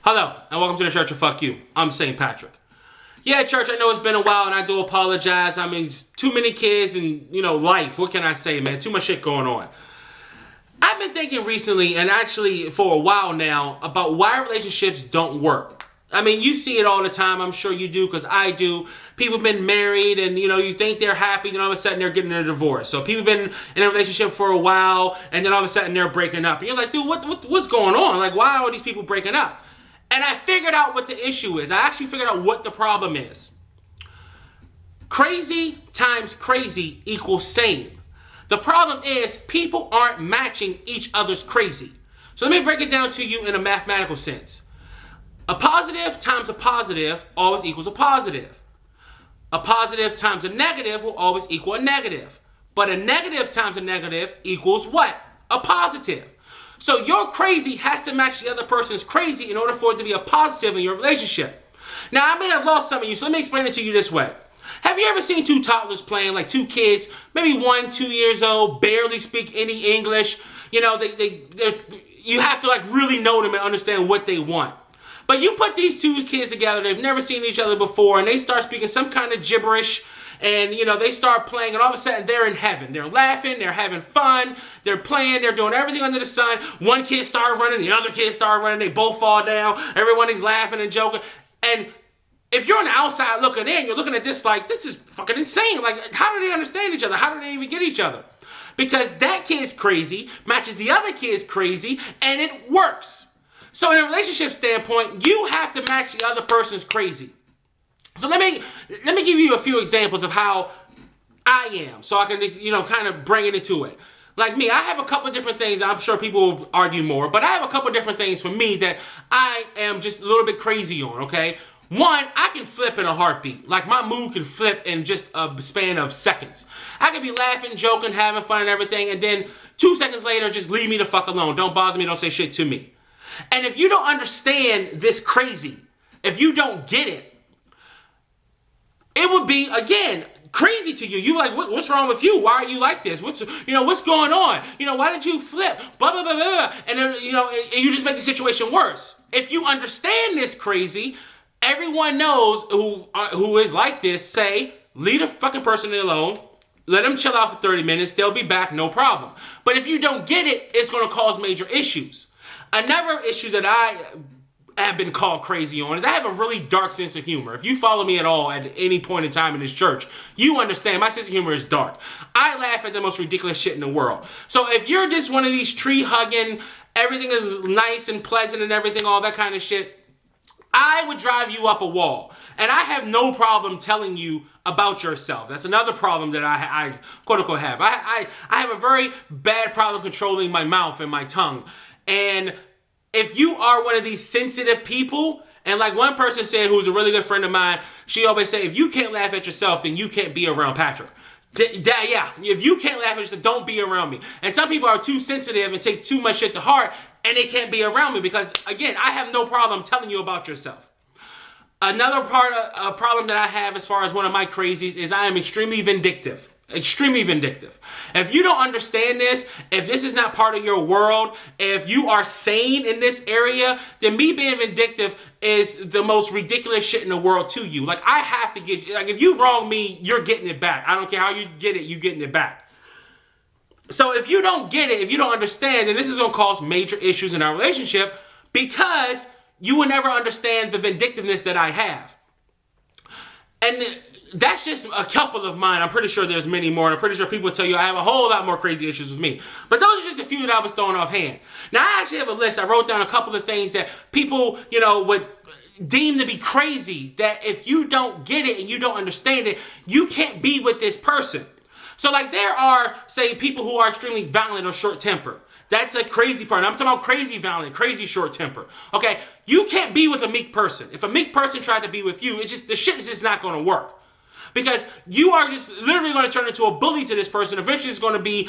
Hello, and welcome to the Church of Fuck You. I'm St. Patrick. Yeah, church, I know it's been a while, and I do apologize. I mean, too many kids and, life. What can I say, man? Too much shit going on. I've been thinking recently, and actually for a while now, about why relationships don't work. I mean, you see it all the time. I'm sure you do, because I do. People have been married, and, you think they're happy, then all of a sudden they're getting a divorce. So people have been in a relationship for a while, and then all of a sudden they're breaking up. And you're like, dude, what's going on? Like, why are all these people breaking up? And I figured out what the issue is. I actually figured out what the problem is. Crazy times crazy equals sane. The problem is people aren't matching each other's crazy. So let me break it down to you in a mathematical sense. A positive times a positive always equals a positive. A positive times a negative will always equal a negative. But a negative times a negative equals what? A positive. So your crazy has to match the other person's crazy in order for it to be a positive in your relationship. Now, I may have lost some of you, so let me explain it to you this way. Have you ever seen two toddlers playing, like two kids, maybe 1, 2 years old, barely speak any English? You have to really know them and understand what they want. But you put these two kids together, they've never seen each other before, and they start speaking some kind of gibberish, and they start playing, and all of a sudden they're in heaven. They're laughing, they're having fun, they're playing, they're doing everything under the sun. One kid started running, the other kid started running, they both fall down, everyone is laughing and joking. And if you're on the outside looking in, you're looking at this like, this is fucking insane. Like, how do they understand each other? How do they even get each other? Because that kid's crazy matches the other kid's crazy, and it works. So in a relationship standpoint, you have to match the other person's crazy. So let me give you a few examples of how I am, so I can kind of bring it into it. Like me, I have a couple of different things. I'm sure people will argue more, but I have a couple of different things for me that I am just a little bit crazy on. Okay, one, I can flip in a heartbeat. Like, my mood can flip in just a span of seconds. I can be laughing, joking, having fun and everything, and then 2 seconds later, just leave me the fuck alone. Don't bother me. Don't say shit to me. And if you don't understand this crazy, if you don't get it, it would be, again, crazy to you. You like, what's wrong with you? Why are you like this? What's going on? Why did you flip? Blah, blah, blah, blah. And then, and you just make the situation worse. If you understand this crazy, everyone knows who is like this, say, leave the fucking person alone. Let them chill out for 30 minutes. They'll be back, no problem. But if you don't get it, it's going to cause major issues. Another issue that I have been called crazy on is I have a really dark sense of humor. If you follow me at all at any point in time in this church, you understand my sense of humor is dark. I laugh at the most ridiculous shit in the world. So if you're just one of these tree hugging, everything is nice and pleasant and everything, all that kind of shit, I would drive you up a wall. And I have no problem telling you about yourself. That's another problem that I quote unquote have. I have a very bad problem controlling my mouth and my tongue. And if you are one of these sensitive people, and like one person said, who's a really good friend of mine, she always say, if you can't laugh at yourself, then you can't be around Patrick. Yeah, if you can't laugh at yourself, don't be around me. And some people are too sensitive and take too much shit to heart, and they can't be around me because, again, I have no problem telling you about yourself. Another problem that I have as far as one of my crazies is I am extremely vindictive. Extremely vindictive. If you don't understand this, if this is not part of your world, if you are sane in this area, then me being vindictive is the most ridiculous shit in the world to you. Like, I have to get, like, if you wrong me, you're getting it back. I don't care how you get it, you're getting it back. So if you don't get it, if you don't understand, then this is going to cause major issues in our relationship because you will never understand the vindictiveness that I have. And that's just a couple of mine. I'm pretty sure there's many more. And I'm pretty sure people tell you I have a whole lot more crazy issues with me. But those are just a few that I was throwing offhand. Now, I actually have a list. I wrote down a couple of things that people, would deem to be crazy, that if you don't get it and you don't understand it, you can't be with this person. So, like, there are, say, people who are extremely violent or short-tempered. That's a crazy part. I'm talking about crazy violent, crazy short temper. Okay, you can't be with a meek person. If a meek person tried to be with you, the shit is just not going to work. Because you are just literally going to turn into a bully to this person. Eventually it's going to be,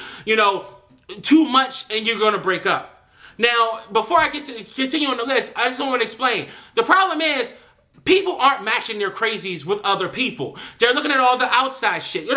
too much and you're going to break up. Now, before I get to continue on the list, I just want to explain. The problem is, people aren't matching their crazies with other people. They're looking at all the outside shit.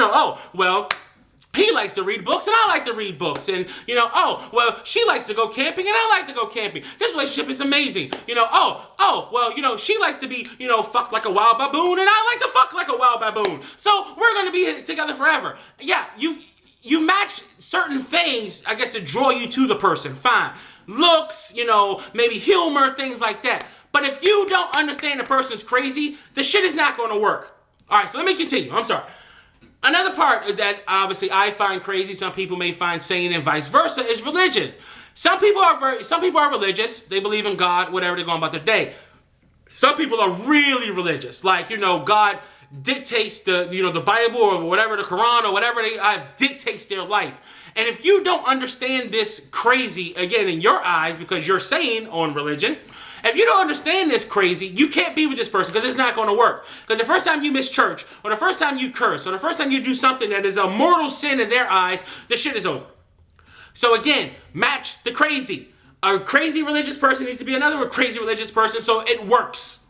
he likes to read books and I like to read books. And, oh, well, she likes to go camping and I like to go camping. This relationship is amazing. Well, she likes to be, fucked like a wild baboon and I like to fuck like a wild baboon. So we're going to be together forever. Yeah, you match certain things, I guess, to draw you to the person. Fine. Looks, maybe humor, things like that. But if you don't understand the person's crazy, the shit is not going to work. All right, so let me continue. I'm sorry. Another part that obviously I find crazy, some people may find sane and vice versa, is religion. Some people are religious. They believe in God, whatever, they're going about their day. Some people are really religious. Like, God dictates the Bible or whatever, the Quran or whatever they dictates their life. And if you don't understand this crazy, again, in your eyes, because you're sane on religion, if you don't understand this crazy, you can't be with this person because it's not going to work. Because the first time you miss church, or the first time you curse, or the first time you do something that is a mortal sin in their eyes, the shit is over. So again, match the crazy. A crazy religious person needs to be another crazy religious person, so it works.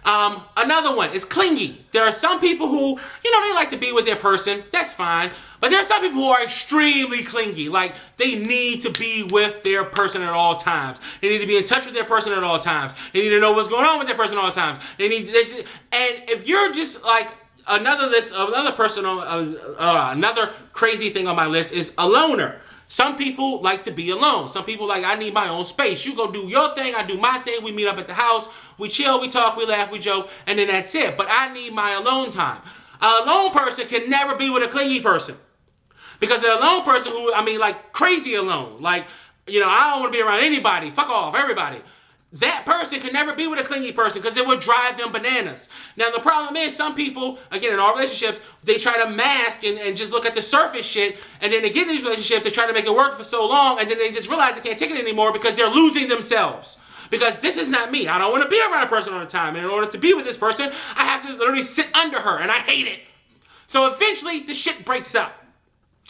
Another one is clingy. There are some people who, they like to be with their person. That's fine. But there are some people who are extremely clingy. Like, they need to be with their person at all times. They need to be in touch with their person at all times. They need to know what's going on with their person at all times. And if you're just like another crazy thing on my list is a loner. Some people like to be alone. Some people like, I need my own space. You go do your thing, I do my thing. We meet up at the house. We chill, we talk, we laugh, we joke, and then that's it. But I need my alone time. A alone person can never be with a clingy person. Because an alone person crazy alone. Like, I don't want to be around anybody. Fuck off, everybody. That person can never be with a clingy person because it would drive them bananas. Now, the problem is some people, again, in all relationships, they try to mask and just look at the surface shit. And then they get in these relationships, they try to make it work for so long, and then they just realize they can't take it anymore because they're losing themselves. Because this is not me. I don't want to be around a person all the time. And in order to be with this person, I have to literally sit under her, and I hate it. So eventually, the shit breaks up.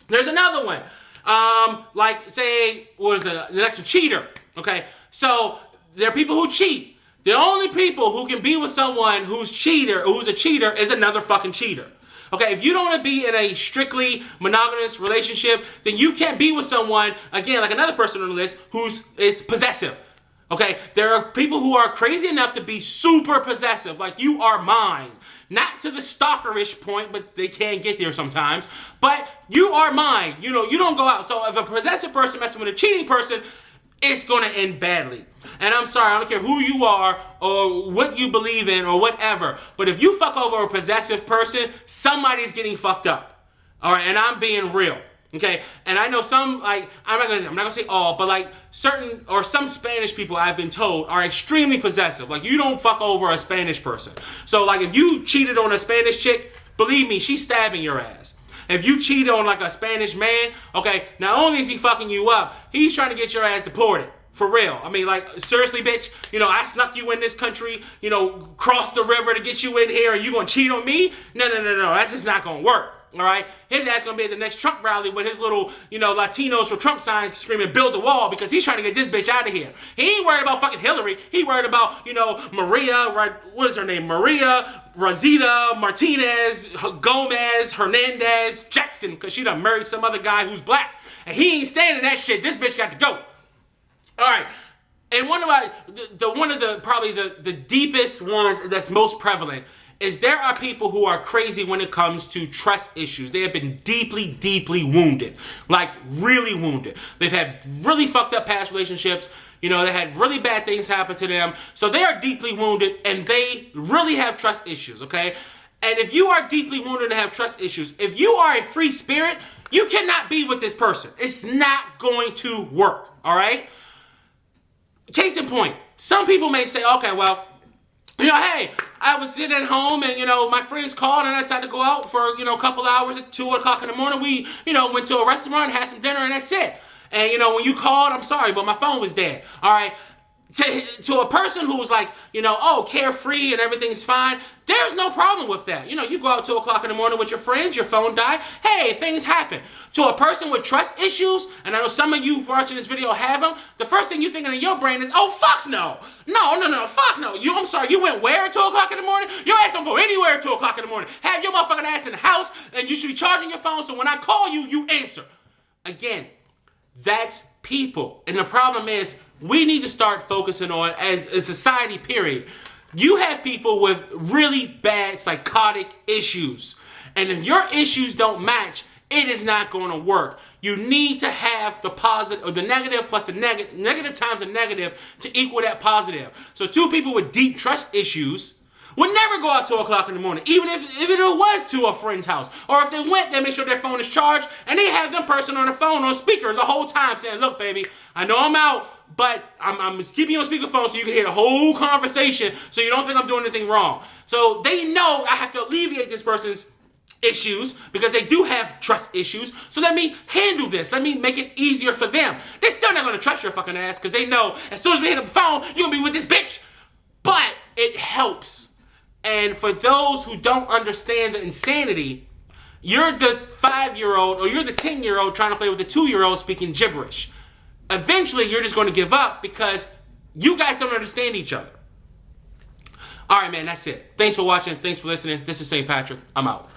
There's another one. The next one? Cheater. Okay? So there are people who cheat. The only people who can be with someone who's a cheater is another fucking cheater. Okay, if you don't want to be in a strictly monogamous relationship, then you can't be with someone, again, like another person on the list, is possessive. Okay, there are people who are crazy enough to be super possessive, like you are mine. Not to the stalkerish point, but they can get there sometimes. But you are mine. You don't go out. So if a possessive person messes with a cheating person, it's going to end badly. And I'm sorry, I don't care who you are or what you believe in or whatever. But if you fuck over a possessive person, somebody's getting fucked up. All right, and I'm being real. Okay, and I know some, like, I'm not gonna say all, but like certain or some Spanish people I've been told are extremely possessive. Like, you don't fuck over a Spanish person. So like if you cheated on a Spanish chick, believe me, she's stabbing your ass. If you cheated on like a Spanish man, okay, not only is he fucking you up, he's trying to get your ass deported. For real. I mean, like, seriously, bitch, I snuck you in this country, crossed the river to get you in here, and you gonna cheat on me? No, that's just not gonna work. All right, his ass gonna be at the next Trump rally with his little, Latinos for Trump signs screaming, build the wall, because he's trying to get this bitch out of here. He ain't worried about fucking Hillary. He worried about, Maria, what is her name? Maria, Rosita, Martinez, Gomez, Hernandez, Jackson, because she done married some other guy who's black. And he ain't standing that shit. This bitch got to go. All right. And one of the deepest ones that's most prevalent is there are people who are crazy when it comes to trust issues. They have been deeply, deeply wounded. Like, really wounded. They've had really fucked up past relationships. They had really bad things happen to them. So they are deeply wounded and they really have trust issues, okay? And if you are deeply wounded and have trust issues, if you are a free spirit, you cannot be with this person. It's not going to work, all right? Case in point, some people may say, okay, well, hey, I was sitting at home and, my friends called and I decided to go out for, a couple hours at 2 o'clock in the morning. We, went to a restaurant, had some dinner, and that's it. And, when you called, I'm sorry, but my phone was dead. All right. to a person who's like, oh, carefree and everything's fine, there's no problem with that. You go out 2 o'clock in the morning with your friends, your phone died. Hey, things happen. To a person with trust issues, and I know some of you watching this video have them, the first thing you're thinking in your brain is, oh, fuck no. No, fuck no. I'm sorry, you went where at 2 o'clock in the morning? Your ass don't go anywhere at 2 o'clock in the morning. Have your motherfucking ass in the house, and you should be charging your phone, so when I call you, you answer. Again, that's people. And the problem is, we need to start focusing on, as a society, period. You have people with really bad psychotic issues. And if your issues don't match, it is not going to work. You need to have the positive, or the negative plus the negative times a negative to equal that positive. So 2 people with deep trust issues would never go out 2 o'clock in the morning, even if it was to a friend's house. Or if they went, they make sure their phone is charged, and they have them person on the phone on speaker the whole time saying, look, baby, I know I'm out, but I'm just keeping you on speakerphone so you can hear the whole conversation so you don't think I'm doing anything wrong. So they know I have to alleviate this person's issues because they do have trust issues. So let me handle this. Let me make it easier for them. They're still not going to trust your fucking ass because they know as soon as we hit up the phone, you're going to be with this bitch. But it helps. And for those who don't understand the insanity, you're the 5-year-old or you're the 10-year-old trying to play with the 2-year-old speaking gibberish. Eventually, you're just going to give up because you guys don't understand each other. All right, man, that's it. Thanks for watching. Thanks for listening. This is St. Patrick. I'm out.